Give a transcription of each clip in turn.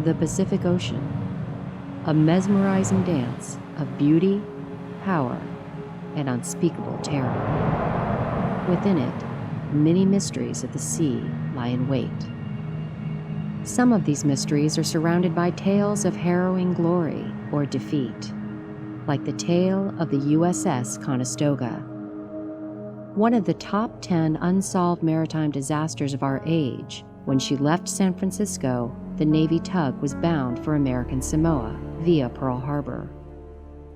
The Pacific Ocean, a mesmerizing dance of beauty, power, and unspeakable terror. Within it, many mysteries of the sea lie in wait. Some of these mysteries are surrounded by tales of harrowing glory or defeat, like the tale of the USS Conestoga. One of the top 10 unsolved maritime disasters of our age. When she left San Francisco, the Navy tug was bound for American Samoa via Pearl Harbor.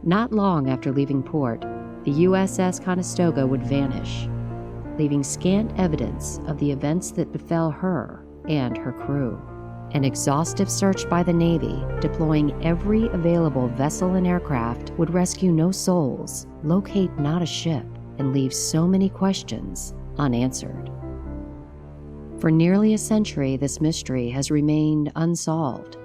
Not long after leaving port, the USS Conestoga would vanish, leaving scant evidence of the events that befell her and her crew. An exhaustive search by the Navy, deploying every available vessel and aircraft, would rescue no souls, locate not a ship, and leave so many questions unanswered. For nearly a century, this mystery has remained unsolved.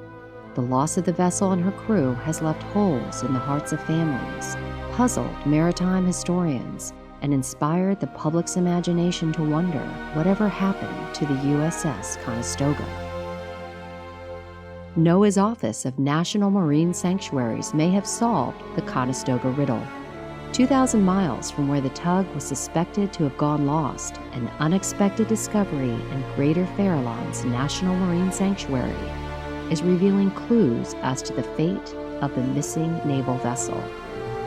The loss of the vessel and her crew has left holes in the hearts of families, puzzled maritime historians, and inspired the public's imagination to wonder whatever happened to the USS Conestoga. NOAA's Office of National Marine Sanctuaries may have solved the Conestoga riddle. 2,000 miles from where the tug was suspected to have gone lost, an unexpected discovery in Greater Farallon's National Marine Sanctuary is revealing clues as to the fate of the missing naval vessel.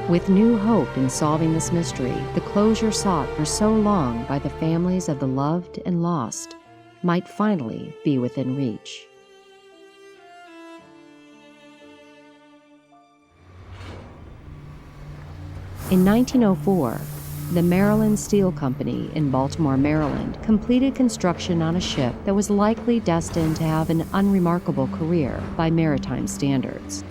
With new hope in solving this mystery, the closure sought for so long by the families of the loved and lost might finally be within reach. In 1904, the Maryland Steel Company in Baltimore, Maryland, completed construction on a ship that was likely destined to have an unremarkable career by maritime standards.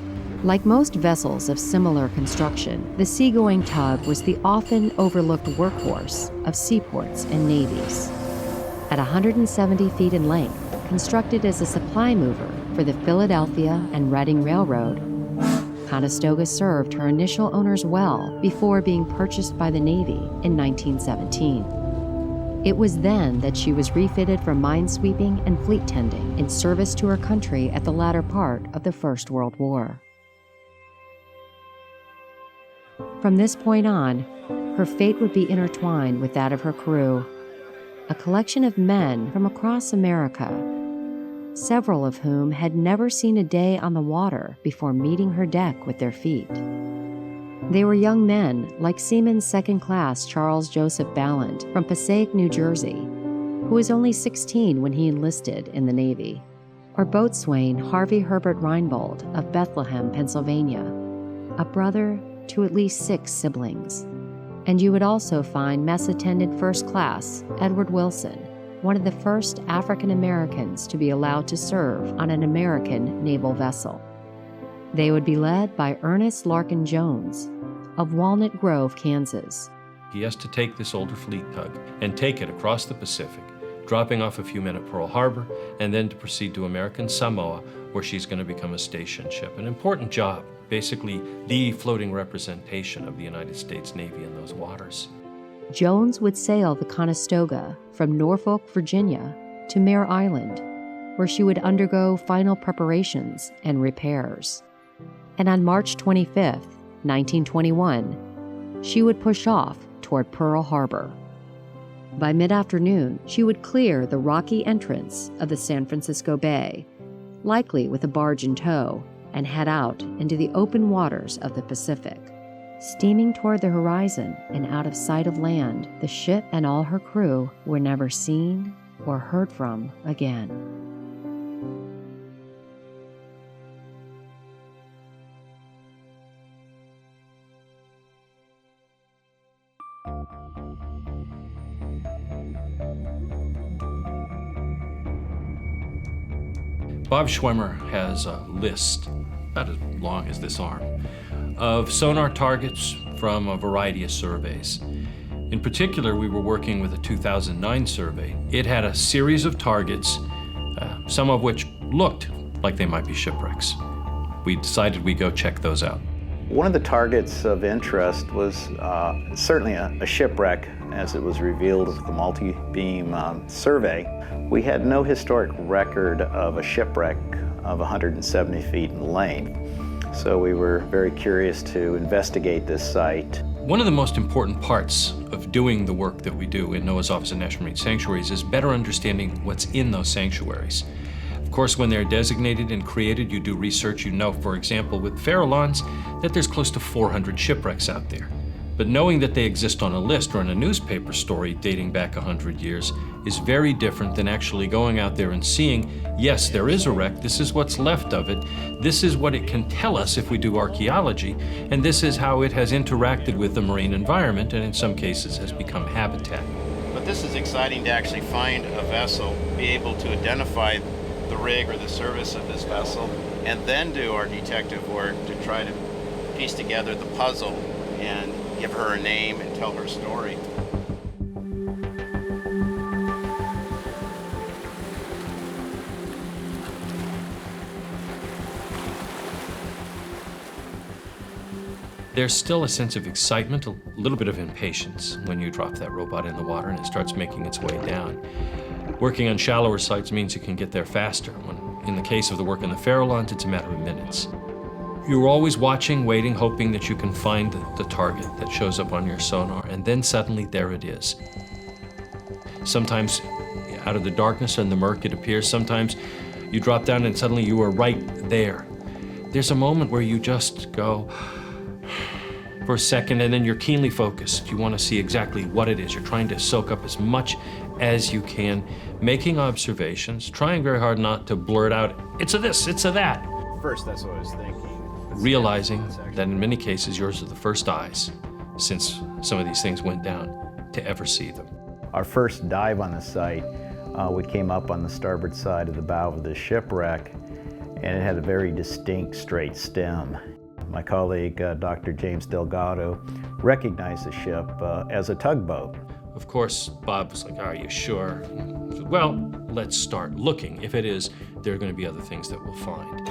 Like most vessels of similar construction, the seagoing tug was the often overlooked workhorse of seaports and navies. At 170 feet in length, constructed as a supply mover for the Philadelphia and Reading Railroad, Conestoga served her initial owners well before being purchased by the Navy in 1917. It was then that she was refitted for minesweeping and fleet tending in service to her country at the latter part of the First World War. From this point on, her fate would be intertwined with that of her crew, a collection of men from across America, several of whom had never seen a day on the water before meeting her deck with their feet. They were young men like Seaman Second Class Charles Joseph Ballant from Passaic, New Jersey, who was only 16 when he enlisted in the Navy, or boatswain Harvey Herbert Reinbold of Bethlehem, Pennsylvania, a brother to at least 6 siblings. And you would also find Mess Attendant First Class Edward Wilson, one of the first African Americans to be allowed to serve on an American naval vessel. They would be led by Ernest Larkin Jones of Walnut Grove, Kansas. He has to take this older fleet tug and take it across the Pacific, dropping off a few men at Pearl Harbor, and then to proceed to American Samoa, where she's going to become a station ship. An important job, basically the floating representation of the United States Navy in those waters. Jones would sail the Conestoga from Norfolk, Virginia, to Mare Island, where she would undergo final preparations and repairs. And on March 25, 1921, she would push off toward Pearl Harbor. By mid-afternoon, she would clear the rocky entrance of the San Francisco Bay, likely with a barge in tow, and head out into the open waters of the Pacific. Steaming toward the horizon and out of sight of land, the ship and all her crew were never seen or heard from again. Bob Schwimmer has a list, about as long as this arm, of sonar targets from a variety of surveys. In particular, we were working with a 2009 survey. It had a series of targets, some of which looked like they might be shipwrecks. We decided we'd go check those out. One of the targets of interest was certainly a shipwreck, as it was revealed with the multi-beam survey. We had no historic record of a shipwreck of 170 feet in length, so we were very curious to investigate this site. One of the most important parts of doing the work that we do in NOAA's Office of National Marine Sanctuaries is better understanding what's in those sanctuaries. Of course, when they're designated and created, you do research. You know, for example, with Farallones, that there's close to 400 shipwrecks out there. But knowing that they exist on a list or in a newspaper story dating back 100 years is very different than actually going out there and seeing, yes, there is a wreck, this is what's left of it, this is what it can tell us if we do archaeology, and this is how it has interacted with the marine environment and in some cases has become habitat. But this is exciting to actually find a vessel, be able to identify the rig or the service of this vessel, and then do our detective work to try to piece together the puzzle and give her a name and tell her story. There's still a sense of excitement, a little bit of impatience when you drop that robot in the water and it starts making its way down. Working on shallower sites means you can get there faster. When, in the case of the work in the Farallones, it's a matter of minutes. You're always watching, waiting, hoping that you can find the target that shows up on your sonar, and then suddenly there it is. Sometimes out of the darkness and the murk it appears. Sometimes you drop down and suddenly you are right there. There's a moment where you just go for a second and then you're keenly focused. You want to see exactly what it is. You're trying to soak up as much as you can, making observations, trying very hard not to blurt out, it's a this, it's a that. First, that's what I was thinking. Realizing that in many cases yours are the first eyes, since some of these things went down, to ever see them. Our first dive on the site, we came up on the starboard side of the bow of the shipwreck, and it had a very distinct straight stem. My colleague, Dr. James Delgado, recognized the ship as a tugboat. Of course, Bob was like, are you sure? Well, let's start looking. If it is, there are going to be other things that we'll find.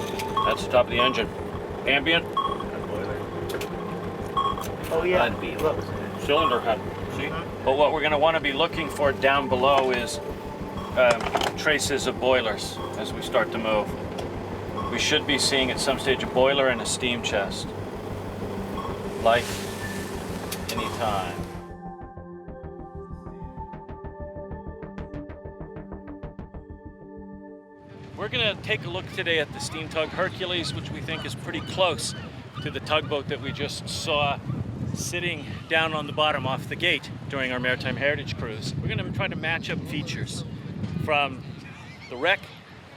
That's the top of the engine. Ambient. Oh yeah, look. Cylinder head. See? But what we're going to want to be looking for down below is traces of boilers as we start to move. We should be seeing at some stage a boiler and a steam chest. Light anytime. We're going to take a look today at the steam tug Hercules, which we think is pretty close to the tugboat that we just saw sitting down on the bottom off the gate during our Maritime Heritage Cruise. We're going to try to match up features from the wreck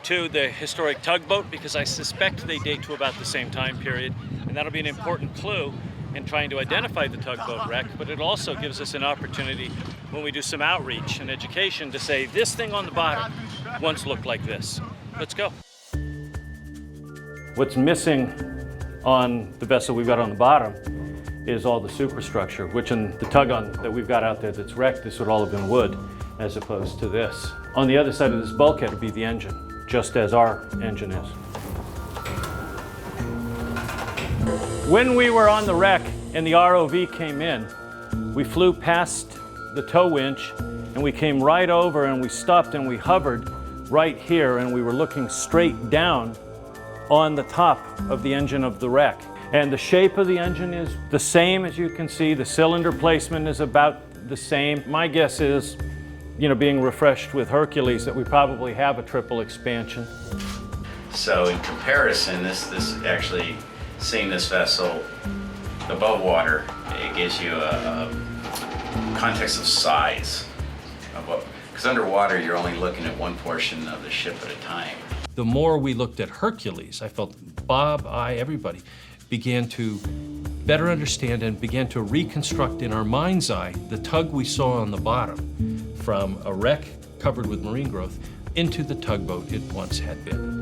to the historic tugboat, because I suspect they date to about the same time period, and that'll be an important clue in trying to identify the tugboat wreck, but it also gives us an opportunity when we do some outreach and education to say, this thing on the bottom once looked like this. Let's go. What's missing on the vessel we've got on the bottom is all the superstructure, which in the tug that we've got out there that's wrecked, this would all have been wood as opposed to this. On the other side of this bulkhead would be the engine, just as our engine is. When we were on the wreck and the ROV came in, we flew past the tow winch and we came right over and we stopped and we hovered right here, and we were looking straight down on the top of the engine of the wreck. And the shape of the engine is the same, as you can see. The cylinder placement is about the same. My guess is, being refreshed with Hercules, that we probably have a triple expansion. So in comparison, this actually, seeing this vessel above water, it gives you a context of size of what. Because underwater, you're only looking at one portion of the ship at a time. The more we looked at Hercules, I felt Bob, everybody began to better understand and began to reconstruct in our mind's eye the tug we saw on the bottom, from a wreck covered with marine growth into the tugboat it once had been.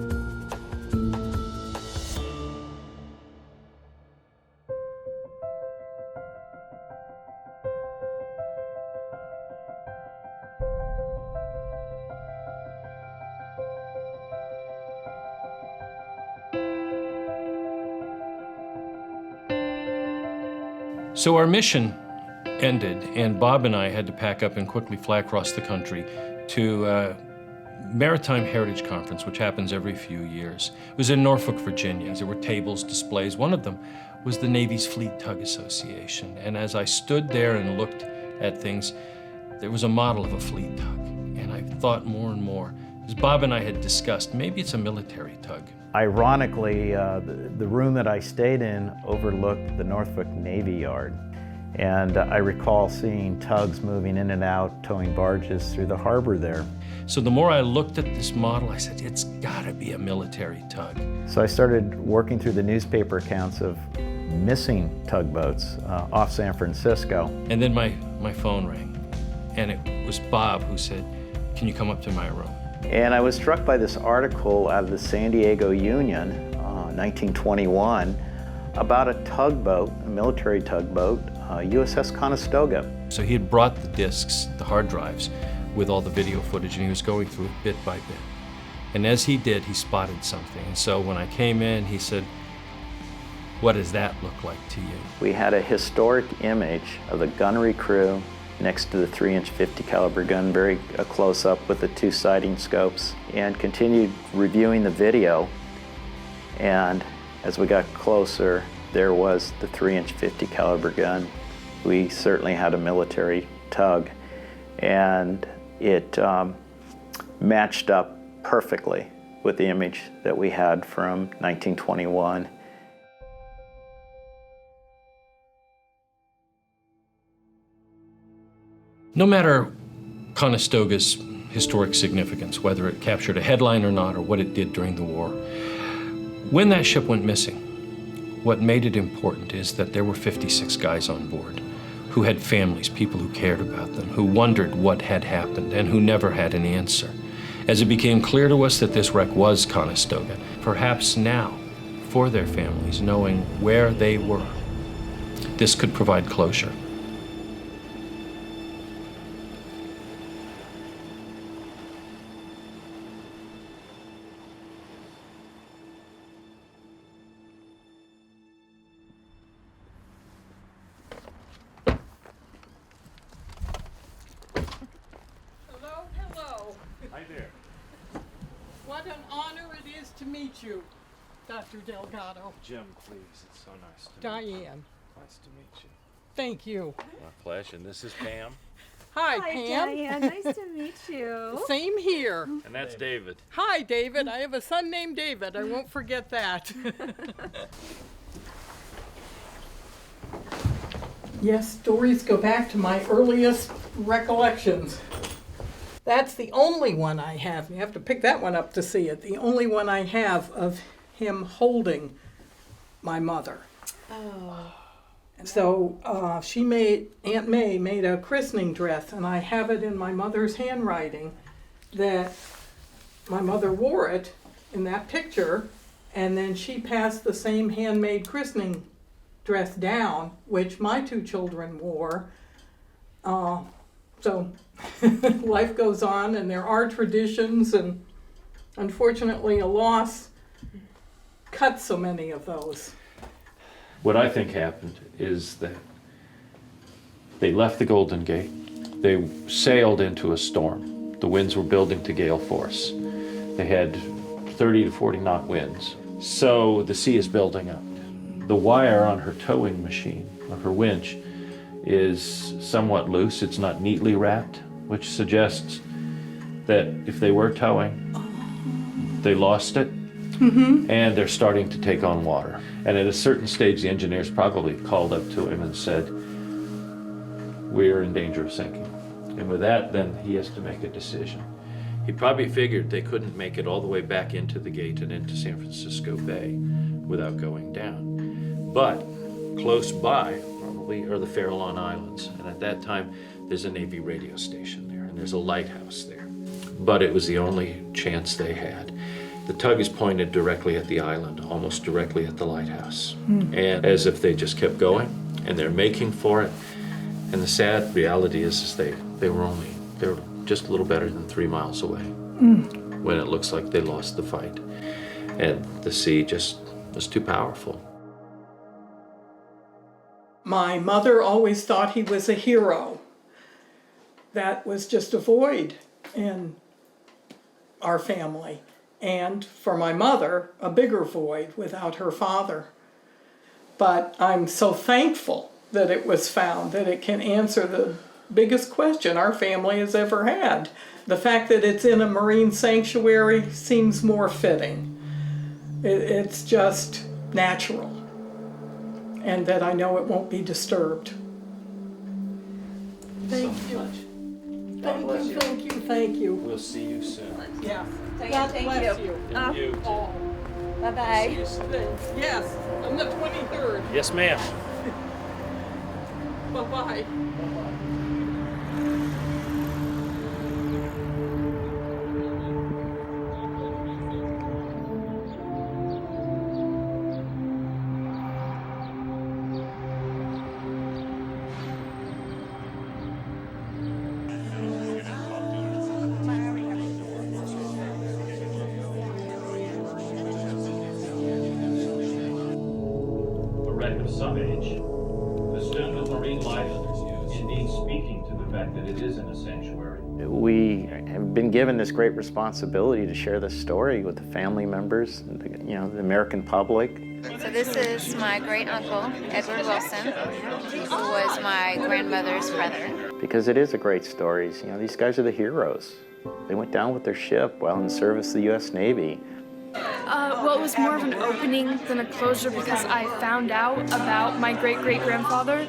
So our mission ended, and Bob and I had to pack up and quickly fly across the country to a Maritime Heritage Conference, which happens every few years. It was in Norfolk, Virginia. There were tables, displays. One of them was the Navy's Fleet Tug Association. And as I stood there and looked at things, there was a model of a fleet tug. And I thought more and more, as Bob and I had discussed, maybe it's a military tug. Ironically, the room that I stayed in overlooked the Norfolk Navy Yard. And I recall seeing tugs moving in and out, towing barges through the harbor there. So the more I looked at this model, I said, it's gotta be a military tug. So I started working through the newspaper accounts of missing tugboats off San Francisco. And then my phone rang, and it was Bob who said, can you come up to my room? And I was struck by this article out of the San Diego Union, 1921, about a tugboat, a military tugboat, USS Conestoga. So he had brought the discs, the hard drives, with all the video footage, and he was going through it bit by bit. And as he did, he spotted something. And so when I came in, he said, what does that look like to you? We had a historic image of the gunnery crew next to the 3-inch 50 caliber gun, very close up with the 2 sighting scopes, and continued reviewing the video. And as we got closer, there was the 3-inch 50 caliber gun. We certainly had a military tug, and it matched up perfectly with the image that we had from 1921. No matter Conestoga's historic significance, whether it captured a headline or not, or what it did during the war, when that ship went missing, what made it important is that there were 56 guys on board who had families, people who cared about them, who wondered what had happened, and who never had an answer. As it became clear to us that this wreck was Conestoga, perhaps now, for their families, knowing where they were, this could provide closure. Hi there. What an honor it is to meet you, Dr. Delgado. Jim, please. It's so nice to meet you. Diane. Nice to meet you. Thank you. My pleasure. And this is Pam. Hi, Hi, Pam. Diane. Nice to meet you. Same here. And that's David. Hi, David. I have a son named David. I won't forget that. Yes, stories go back to my earliest recollections. That's the only one I have. You have to pick that one up to see it. The only one I have of him holding my mother. Oh. So Aunt May made a christening dress, and I have it in my mother's handwriting that my mother wore it in that picture, and then she passed the same handmade christening dress down, which my 2 children wore. So life goes on, and there are traditions, and unfortunately a loss cuts so many of those. What I think happened is that they left the Golden Gate. They sailed into a storm. The winds were building to gale force. They had 30 to 40 knot winds. So the sea is building up. The wire on her towing machine, on her winch, is somewhat loose. It's not neatly wrapped, which suggests that if they were towing, they lost it, and they're starting to take on water. And at a certain stage, the engineers probably called up to him and said, we're in danger of sinking. And with that, then he has to make a decision. He probably figured they couldn't make it all the way back into the gate and into San Francisco Bay without going down. But close by, probably, are the Farallon Islands. And at that time, there's a Navy radio station there, and there's a lighthouse there. But it was the only chance they had. The tug is pointed directly at the island, almost directly at the lighthouse. And as if they just kept going, and they're making for it. And the sad reality is they were just a little better than 3 miles away when it looks like they lost the fight. And the sea just was too powerful. My mother always thought he was a hero. That was just a void in our family. And for my mother, a bigger void without her father. But I'm so thankful that it was found, that it can answer the biggest question our family has ever had. The fact that it's in a marine sanctuary seems more fitting. It's just natural. And that I know it won't be disturbed. Thank you. Thank you. We'll see you soon. Yeah. Diane, thank you. And you. Oh, Bye-bye. yes, on the 23rd. Yes, ma'am. Bye-bye. A wreck of some age. The student of marine life indeed speaking to the fact that it is in a sanctuary. We have been given this great responsibility to share this story with the family members, and the American public. So this is my great uncle, Edward Wilson, who was my grandmother's brother. Because it is a great story. These guys are the heroes. They went down with their ship while in service of the U.S. Navy. Well, it was more of an opening than a closure because I found out about my great-great-grandfather.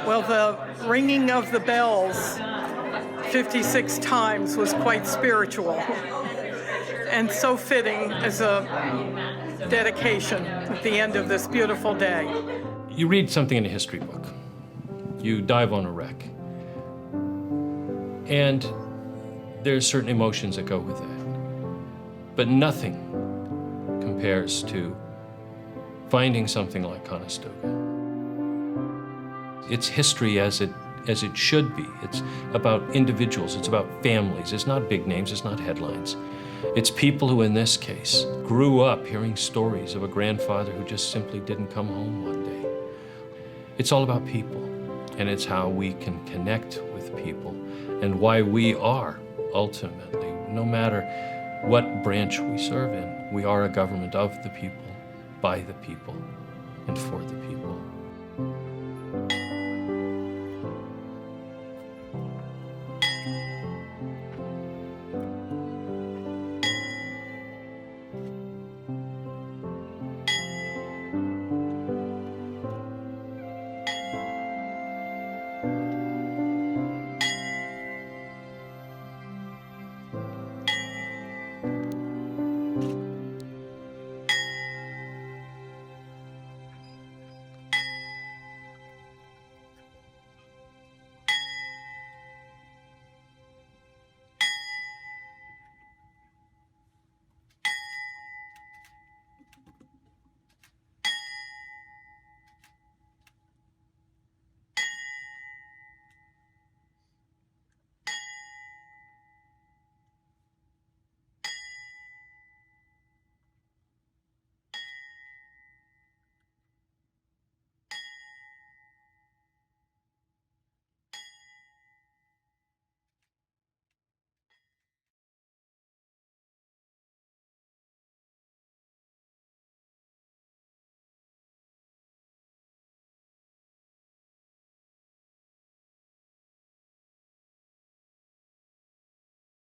Well, the ringing of the bells 56 times was quite spiritual and so fitting as a dedication at the end of this beautiful day. You read something in a history book. You dive on a wreck. And there's certain emotions that go with that. But nothing compares to finding something like Conestoga. It's history as it should be. It's about individuals, it's about families. It's not big names, it's not headlines. It's people who, in this case, grew up hearing stories of a grandfather who just simply didn't come home one day. It's all about people, and it's how we can connect with people, and why we are, ultimately, no matter what branch we serve in, we are a government of the people, by the people, and for the people.